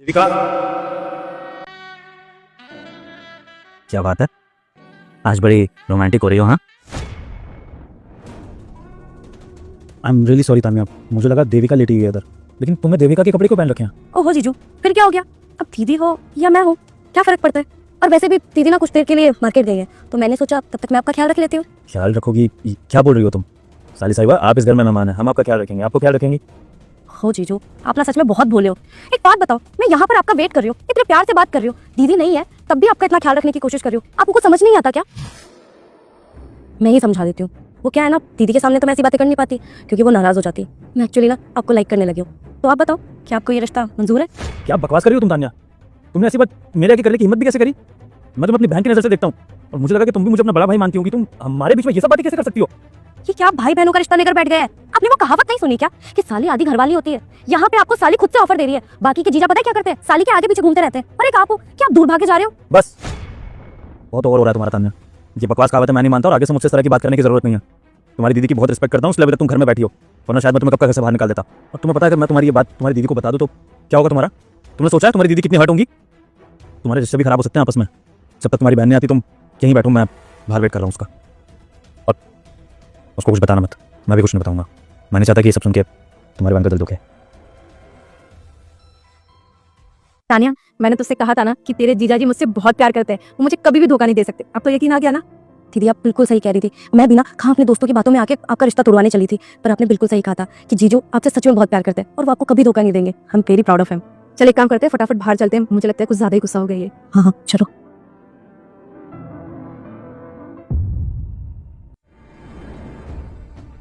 देविका, क्या बात है, आज बड़ी रोमांटिक हो रही हो। हाँ, I am really sorry Tania, मुझे लगा देविका लेटी हुई है इधर, लेकिन तुमने देविका के कपड़े क्यों पहन रखे हैं? ओहो जीजू, फिर क्या हो गया? अब दीदी हो या मैं हो, क्या फर्क पड़ता है? और वैसे भी दीदी ना कुछ देर के लिए मार्केट गई है, तो मैंने सोचा तब तक मैं आपका ख्याल रख लेती हूँ। ख्याल रखोगी? क्या बोल रही हो तुम? साली साहिबा, आप इस घर में मेहमान हैं, हम आपका ख्याल रखेंगे, आपको ख्याल रखेंगे। हो जीजू, आप ना सच में बहुत भोले हो। एक बात बताओ, मैं यहाँ पर आपका वेट कर रही हूँ, इतने प्यार से बात कर रही हूँ, दीदी नहीं है तब भी आपका इतना ख्याल रखने की कोशिश कर रही हूँ। आपको कुछ समझ नहीं आता क्या? मैं ही समझा देती हूँ। वो क्या है ना, दीदी के सामने तो मैं ऐसी बातें कर नहीं पाती क्योंकि वो नाराज हो जाती है। मैं एक्चुअली ना आपको लाइक करने लगी हूँ। तो आप बताओ, क्या आपको ये रिश्ता मंजूर है? क्या बकवास कर रही हो तुम तानिया? तुमने ऐसी बात मेरे आगे करने की हिम्मत भी कैसे करी? मैं तुम्हें अपनी बहन की नजर से देखता हूँ और मुझे लगा कि तुम भी मुझे अपना बड़ा भाई मानती होगी। तुम हमारे बीच में ये सब बातें कैसे कर सकती हो? ये क्या भाई बहनों का रिश्ता लेकर बैठ गए हैं? आपने वो कहावत नहीं सुनी क्या कि साली आधी घरवाली होती है? यहाँ पे आपको साली खुद से ऑफर दे रही है, बाकी के जीजा पता है क्या करते हैं? साली के आगे पीछे घूमते रहते हैं। और एक आप हो, क्या आप दूर भागे जा रहे हो? बस बहुत ओवर हो रहा है तुम्हारा तानिया, ये बकवास कहावत है मैं नहीं मानता और आगे से मुझसे इस तरह की बात करने की जरूरत नहीं है। तुम्हारी दीदी की बहुत रिस्पेक्ट करता हूँ, इसलिए अभी तक तुम घर में बैठी हो, वरना शायद मैं तुम्हें कब का घर से बाहर निकाल देता। और तुम्हें पता है कि मैं तुम्हारी ये बात तुम्हारी दीदी को बता दूँ तो क्या होगा तुम्हारा? तुमने सोचा है तुम्हारी दीदी कितनी हर्ट होंगी? तुम्हारे रिश्ते भी खराब हो सकते हैं आपस में। जब तक तुम्हारी बहन नहीं आती तुम यहीं बैठो, मैं बाहर वेट कर रहा हूँ उसका। और उसको कुछ बताना मत, मैं भी कुछ नहीं बताऊंगा। मैं नहीं चाहता कि ये सब सुन के तुम्हारी बहन का दिल दुखे। तानिया, मैंने तुझसे कहा था ना कि तेरे जीजाजी मुझसे बहुत प्यार करते हैं, वो मुझे कभी भी धोखा नहीं दे सकते। अब तो यकीन आ गया ना? दीदी आप बिल्कुल सही कह रही थी, मैं भी ना कहाँ अपने दोस्तों की बातों में आके आपका रिश्ता तोड़वाने चली थी, पर आपने बिल्कुल सही कहा था कि जीजू आपसे सच में बहुत प्यार करते हैं और वो आपको कभी धोखा नहीं देंगे। हम वेरी प्राउड ऑफ हिम। चल एक काम करते हैं, फटाफट बाहर चलते हैं, मुझे लगता है कुछ ज्यादा ही गुस्सा हो गई है। हाँ हाँ चलो।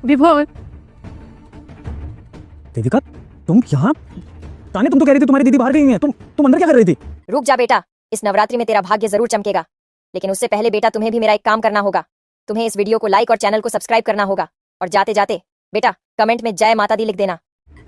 विभोर, देविका, तुम यहाँ? तानिया, तुम तो कह रही थी तुम्हारी दीदी बाहर गई है, तुम अंदर क्या कर रही थी? रुक जा बेटा, इस नवरात्रि में तेरा भाग्य जरूर चमकेगा, लेकिन उससे पहले बेटा तुम्हें भी मेरा एक काम करना होगा। तुम्हें इस वीडियो को लाइक और चैनल को सब्सक्राइब करना होगा, और जाते जाते बेटा कमेंट में जय माता दी लिख देना।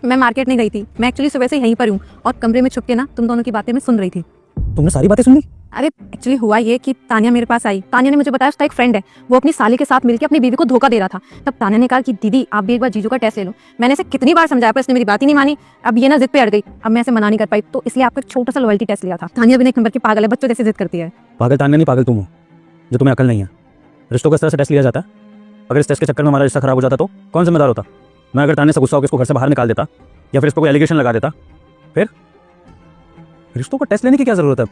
मैं मार्केट नहीं गई थी, मैं एक्चुअली सुबह से यहीं पर हूँ और कमरे में छुप के ना तुम दोनों की बातें मैं सुन रही थी। तुमने सारी बातें सुन ली? अरे एक्चुअली हुआ ये कि तानिया मेरे पास आई। तानिया ने मुझे बताया उसका एक फ्रेंड है, वो अपनी साली के साथ मिलकर अपनी बीवी को धोखा दे रहा था। तब तानिया ने कहा कि दीदी आप भी एक बार जीजू का टेस्ट ले लो। मैंने इसे कितनी बार समझाया पर इसने मेरी बात ही नहीं मानी। अब ये ना जिद पे अड़ गई, अब मैं इसे मना नहीं कर पाई, तो इसलिए आपको एक छोटा सा लॉयल्टी टेस्ट लिया था। तानिया भी एक नंबर की पागल है, बच्चों जैसे जिद करती है। पागल तानिया नहीं, पागल तुम हो जो तुम्हें अकल नहीं है। रिश्तों को इस तरह से टेस्ट लिया जाता है? अगर इस टेस्ट के चक्कर में हमारा रिश्ता खराब हो जाता तो कौन जिम्मेदार होता? मैं अगर तानिया से गुस्सा होकर इसको घर से बाहर निकाल देता या फिर इस पर कोई एलिगेशन लगा देता, फिर रिश्तों का टेस्ट लेने की क्या जरूरत है?